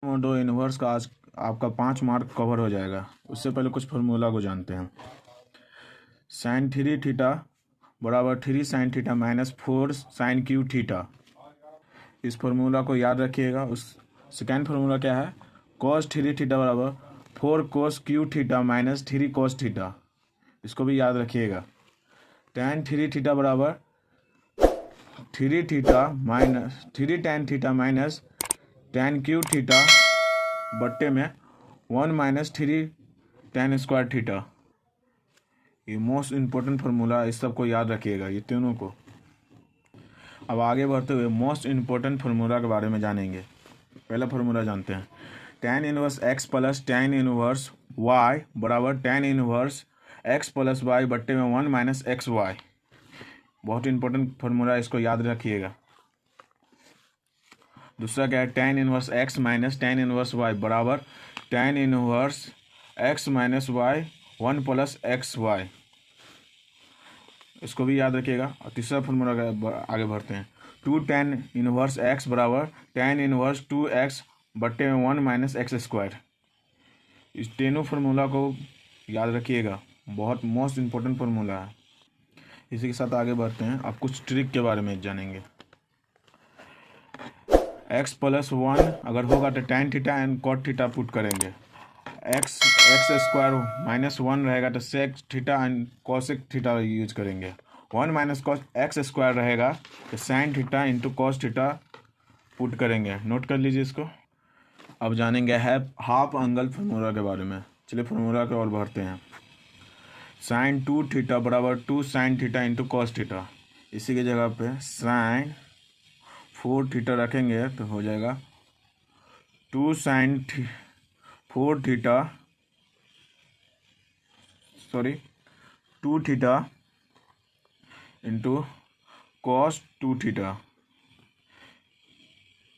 मोडो inverse का आज आपका 5 मार्क कवर हो जाएगा। उससे पहले कुछ फार्मूला को जानते हैं। साइन 3 थीटा बराबर 3 sin theta minus 4 sin³ theta. इस फार्मूला को याद रखिएगा। उस सेकेंड फार्मूला क्या है? cos 3 थीटा बराबर 4 cos³ theta minus 3 cos theta. इसको भी याद रखिएगा। tan 3 थीटा बराबर 3 theta minus 3 tan theta minus tan³ theta बट्टे में 1 माइनस 3 tan² थीटा। ये मोस्ट इम्पोर्टेंट फार्मूला, इस सब को याद रखिएगा, ये तीनों को। अब आगे बढ़ते हुए मोस्ट इम्पोर्टेंट फार्मूला के बारे में जानेंगे। पहला फार्मूला जानते हैं। tan inverse x plus tan inverse y बराबर tan inverse x plus y बट्टे में 1 माइनस XY। बहुत इंपॉर्टेंट फार्मूला, इसको याद रखिएगा। दूसरा क्या है? tan inverse x minus tan inverse y बराबर tan inverse x minus y 1 plus XY। इसको भी याद रखिएगा। और तीसरा फार्मूला आगे बढ़ते हैं। 2 tan इनवर्स x बराबर tan इनवर्स 2x बट्टे में 1 माइनस x²। इस तीनों फार्मूला को याद रखिएगा, बहुत मोस्ट इम्पोर्टेंट फार्मूला है। इसी के साथ आगे बढ़ते हैं। अब कुछ ट्रिक के बारे में जानेंगे। x प्लस 1 अगर होगा तो tan theta and cot theta put करेंगे। x² माइनस 1 रहेगा तो sec theta and cosec theta use करेंगे। 1 माइनस cos x² रहेगा तो sin theta into cos theta put करेंगे। नोट कर लीजिए इसको। अब जानेंगे हाफ एंगल फार्मूला के बारे में। चलिए फार्मूला की ओर बढ़ते हैं। sin 2 थीटा बराबर 2 sin theta into cos theta. इसी की जगह पे sin 4 थीटा रखेंगे तो हो जाएगा 2 sin 4 theta 2 theta into cos 2 theta.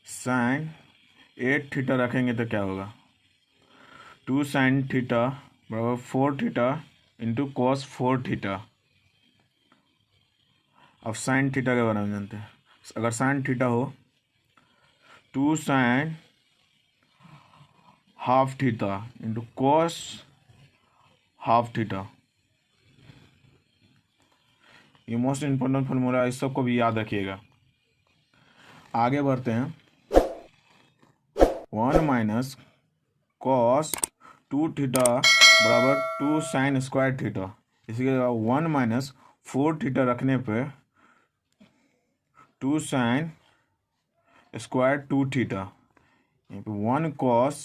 sin 8 theta रखेंगे तो क्या होगा? 2 sin थीटा बराबर 4 थीटा इंटू cos 4 थीटा। अब sin थीटा के बारे में जानते हैं। अगर sin थीटा हो 2 sin half theta into cos half theta. ये मोस्ट इम्पोर्टेंट फार्मूला, इस सब को भी याद रखिएगा। आगे बढ़ते हैं। 1 माइनस cos 2 थीटा बराबर 2 sin² थीटा। इसी के 1 माइनस 4 थीटा रखने पे 2 sin² 2 थीटा। 1 cos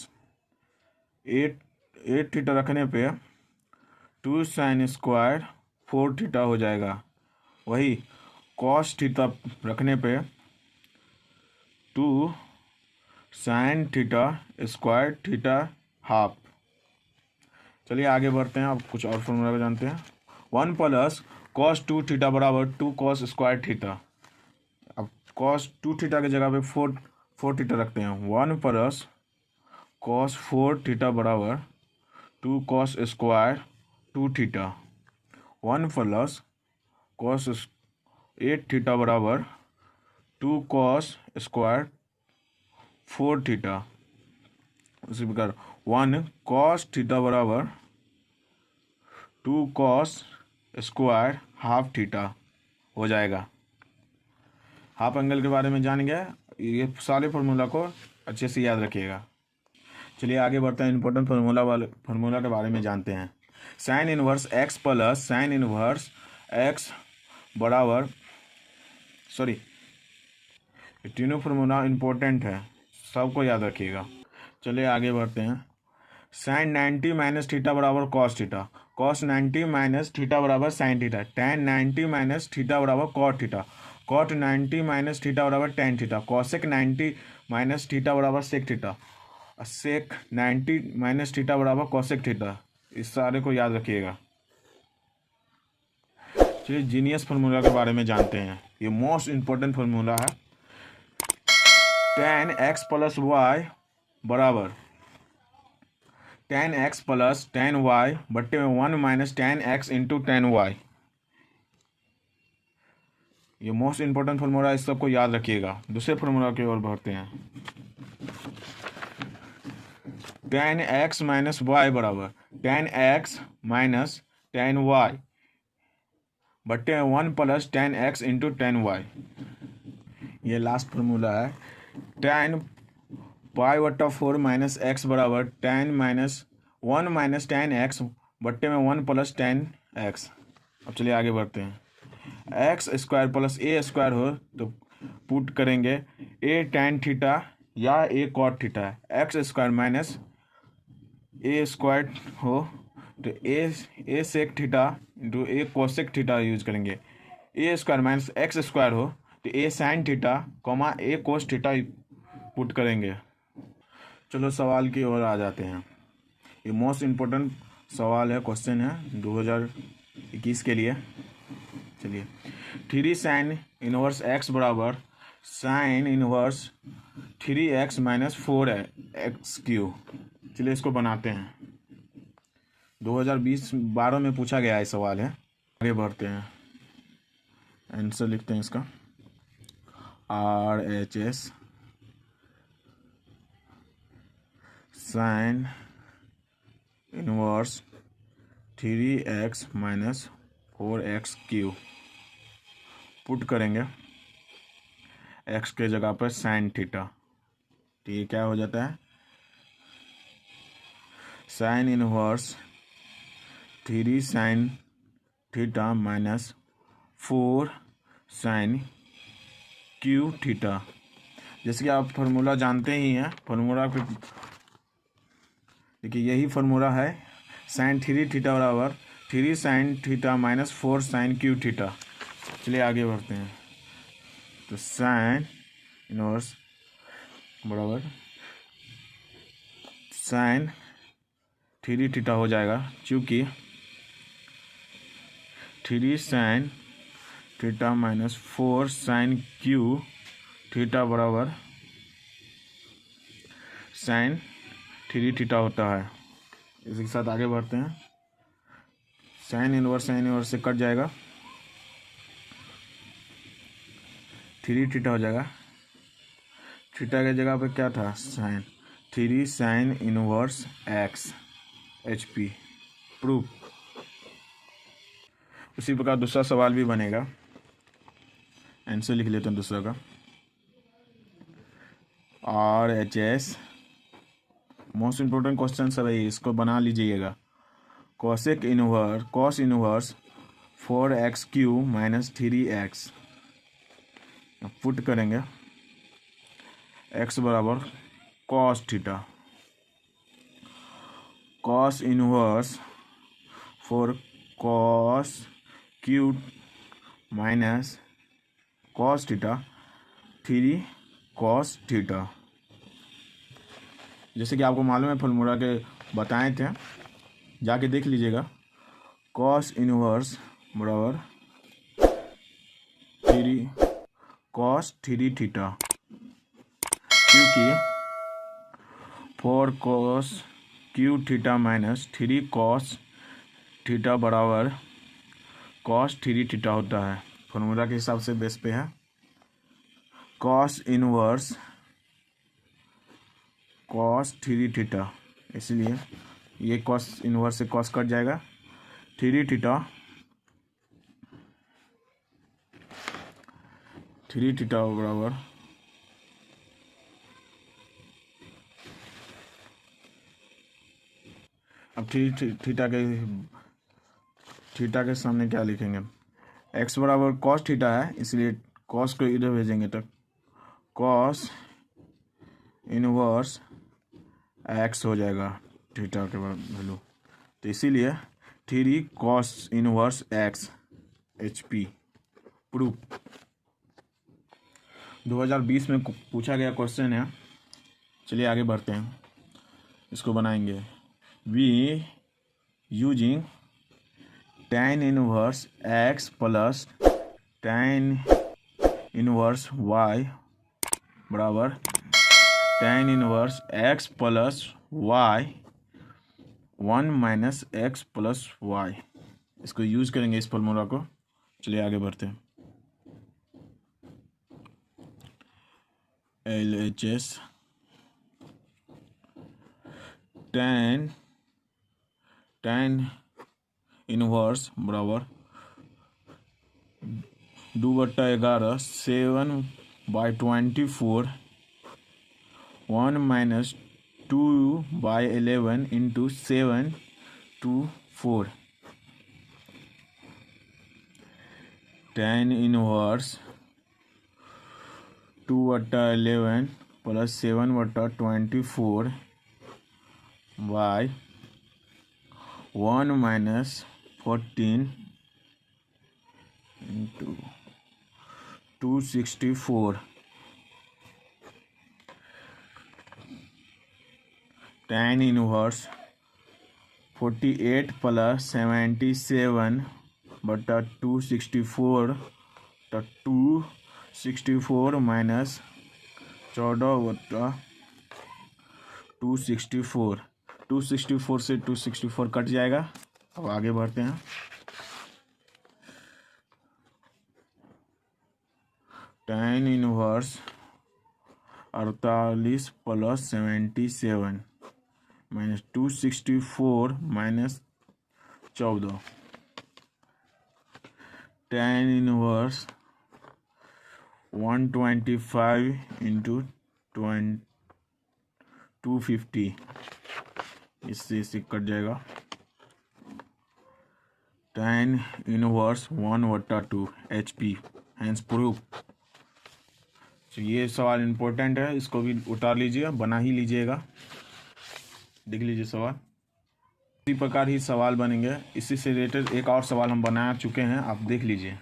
8 थीटा रखने पे 2 sin² 4 थीटा हो जाएगा। वही cos थीटा रखने पे 2 sin थीटा² थीटा हाफ। चलिए आगे बढ़ते हैं। अब कुछ और फॉर्मूला को जानते हैं। 1 प्लस cos 2 थीटा बराबर 2 cos² थीटा। अब cos 2 थीटा की जगह पे 4 थीटा रखते हैं। 1 प्लस cos 4 थीटा बराबर 2 cos² 2 theta. 1 plus cos 8 theta बराबर 2 cos² 4 थीटा। उसी प्रकार 1 cos थीटा बराबर 2 cos² हाफ थीटा हो जाएगा। हाफ एंगल के बारे में जान गया। ये सारे फार्मूला को अच्छे से याद रखिएगा। चलिए आगे बढ़ते हैं। इंपॉर्टेंट फार्मूला के बारे में जानते हैं। Sine inverse x plus sine inverse x बराबर तीनों फार्मूला इंपॉर्टेंट है, सबको याद रखिएगा। चलिए आगे बढ़ते हैं। साइन 90 माइनस थीटा बराबर cos theta. cos 90 minus theta बराबर sine theta. tan 90 minus theta बराबर cot theta. cot 90 minus theta बराबर tan theta. cosec 90 minus theta बराबर sec theta. sec 90 minus theta बराबर cosec थीटा। इस सारे को याद रखिएगा। चलिए जीनियस फार्मूला के बारे में जानते हैं। ये मोस्ट इम्पोर्टेंट फार्मूला है। tan x प्लस y बराबर tan x plus tan y बट्टे में 1 minus tan x into tan y। ये मोस्ट इम्पोर्टेंट फार्मूला, इस सबको याद रखिएगा। दूसरे फार्मूला की ओर बढ़ते हैं। टेन एक्स माइनस वाई बराबर ten x minus ten y बट्टे 1 plus ten x into ten y. ये लास्ट फार्मूला है। टेन पाई बट्टा 4 माइनस एक्स बराबर ten minus 1 minus ten x बट्टे में 1 प्लस टेन एक्स। अब चलिए आगे बढ़ते हैं। X square plus a square हो तो पुट करेंगे ए टेन थीटा या a cot theta. X square minus a square हो तो a sec theta into a cosec theta use करेंगे। A square minus x square हो तो a sine theta comma a cos theta put करेंगे। चलो सवाल की ओर आ जाते हैं। ये मोस्ट इम्पोर्टेंट सवाल है, क्वेश्चन है 2021 के लिए। चलिए, थ्री साइन इनवर्स एक्स बराबर sine inverse 3x minus 4x³ चलिए इसको बनाते हैं। 2020-12 में पूछा गया है सवाल है। आगे बढ़ते हैं, आंसर लिखते हैं इसका। RHS sine inverse 3x minus 4x³ put करेंगे x के जगह पर साइन थीटा। तो ये क्या हो जाता है, sine inverse 3 sine theta minus 4 sine cube theta. जैसे कि आप फार्मूला जानते ही हैं, फार्मूला पे देखिए यही फार्मूला है, साइन 3 थीटा बराबर 3 sine theta minus 4 sine cube theta. चलिए आगे बढ़ते हैं। तो साइन इनवर्स बराबर साइन 3 थीटा हो जाएगा, क्योंकि 3 sine theta minus 4 sine cube theta बराबर साइन 3 थीटा होता है। इसी के साथ आगे बढ़ते हैं। साइन इनवर्स से कट जाएगा, 3 थीटा हो जाएगा। थीटा के जगह पे क्या था, sine 3 sine inverse x HP proof. उसी प्रकार दूसरा सवाल भी बनेगा, आंसर लिख लेते हैं दूसरा का। RHS मोस्ट इम्पोर्टेंट क्वेश्चन सब है, इसको बना लीजिएगा। Cos inverse 4x³ minus 3x put करेंगे x बराबर cos theta. Cos inverse 4 cos Q minus cos theta 3 cos theta. जैसे कि आपको मालूम है, फार्मूला के बताए थे, जाके देख लीजिएगा। कॉस इनवर्स बराबर 3 कॉस 3 थीटा, क्योंकि 4 cos Q theta minus 3 cos theta बराबर कॉस 3 थीटा होता है। फार्मूला के हिसाब से बेस पे है। कॉस इनवर्स कॉस 3 थीटा, इसलिए ये कॉस इनवर्स से कॉस कट जाएगा। 3 थीटा 3 थीटा बराबर अब थीटा के सामने क्या लिखेंगे, x बराबर कॉस थीटा है, इसलिए कॉस को इधर भेजेंगे तो कॉस इनवर्स x हो जाएगा थीटा के वैल्यू। तो इसीलिए 3 cos inverse x HP proof. 2020 में पूछा गया क्वेश्चन है। चलिए आगे बढ़ते हैं, इसको बनाएंगे। We using tan inverse x plus tan inverse y बराबर tan inverse x plus y 1 minus x plus y। इसको यूज करेंगे इस फॉर्मूला को। चलिए आगे बढ़ते हैं। LHS tan इनवर्स बराबर 2/11 7/24 1 minus 2/11 into 7 to 4 tan inverse 2/11 plus 7/24 by 1 minus 14 into 264 tan inverse 48 plus 77/264 तो 264 माइनस 14/264 264 से 264 कट जाएगा। अब आगे बढ़ते हैं। tan inverse 48 plus 77 minus 264 minus 14 tan inverse 125 into 250 इससे कट जाएगा। tan inverse 1/2 HP hence proof. तो ये सवाल इम्पोर्टेंट है, इसको भी उतार लीजिए, बना ही लीजिएगा। देख लीजिए सवाल। इसी प्रकार ही सवाल बनेंगे। इसी से रिलेटेड एक और सवाल हम बना चुके हैं, आप देख लीजिए।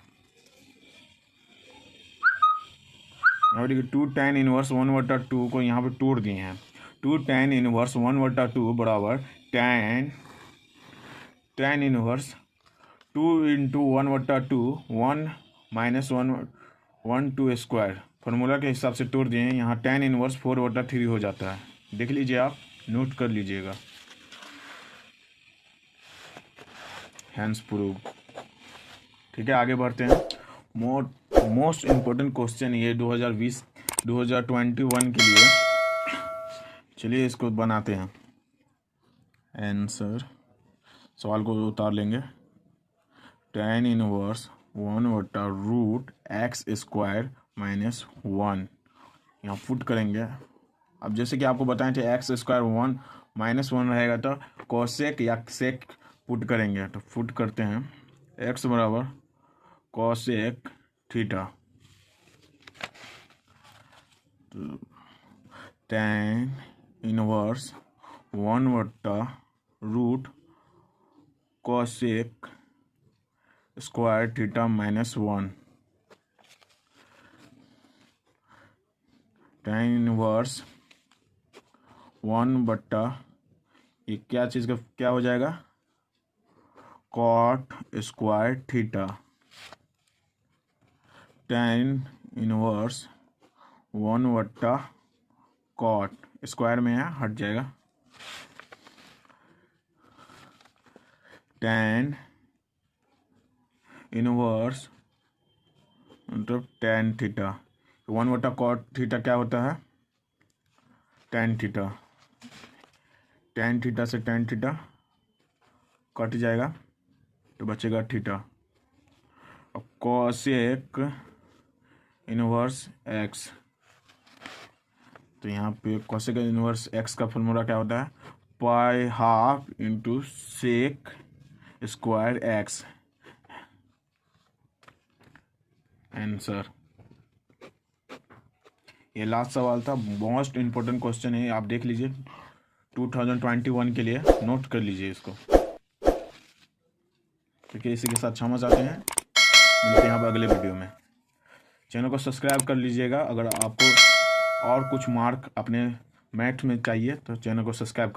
यहाँ देखिए 2 tan इनवर्स 1/2 को यहाँ पे तोड़ दिए हैं। 2 tan इनवर्स 1/2 बराबर tan inverse 2 into 1/2 1 minus 1 2 square formula के हिसाब से तोड़ दिए हैं। यहाँ tan इनवर्स 4/3 हो जाता है। देख लीजिए, आप नोट कर लीजिएगा। Hence prove. ठीक है, आगे बढ़ते हैं। मोस्ट इम्पोर्टेंट क्वेश्चन ये 2021 के लिए। चलिए इसको बनाते हैं। आंसर सवाल को उतार लेंगे। tan इनवर्स 1/√x² माइनस 1 यहाँ पुट करेंगे। अब जैसे कि आपको बताएं थे x² 1 माइनस 1 रहेगा तो कोसेक या सेक पुट करेंगे। तो पुट करते हैं x बराबर कोसेक थीटा। तो tan inverse 1/√ cosec square theta minus 1 tan inverse 1/ ये क्या चीज़ का क्या हो जाएगा, cot square theta. tan inverse 1/कॉट स्क्वायर में है, हट जाएगा। tan इनवर्स मतलब tan थीटा 1/कॉट थीटा क्या होता है, tan थीटा। tan थीटा से tan थीटा कट जाएगा तो बचेगा थीटा। अब कोसेक इनवर्स x, तो यहाँ पे कोसेक इनवर्स x का फॉर्मूला क्या होता है, π/2 into sec square x। Answer. ये लास्ट सवाल था, मोस्ट इम्पोर्टेंट क्वेश्चन है, आप देख लीजिए 2021 के लिए, नोट कर लीजिए इसको। ठीक है, इसी के साथ क्षमा चाहते हैं, मिलते हैं अब अगले वीडियो में। चैनल को सब्सक्राइब कर लीजिएगा। अगर आपको और कुछ मार्क अपने मैथ में चाहिए तो चैनल को सब्सक्राइब कर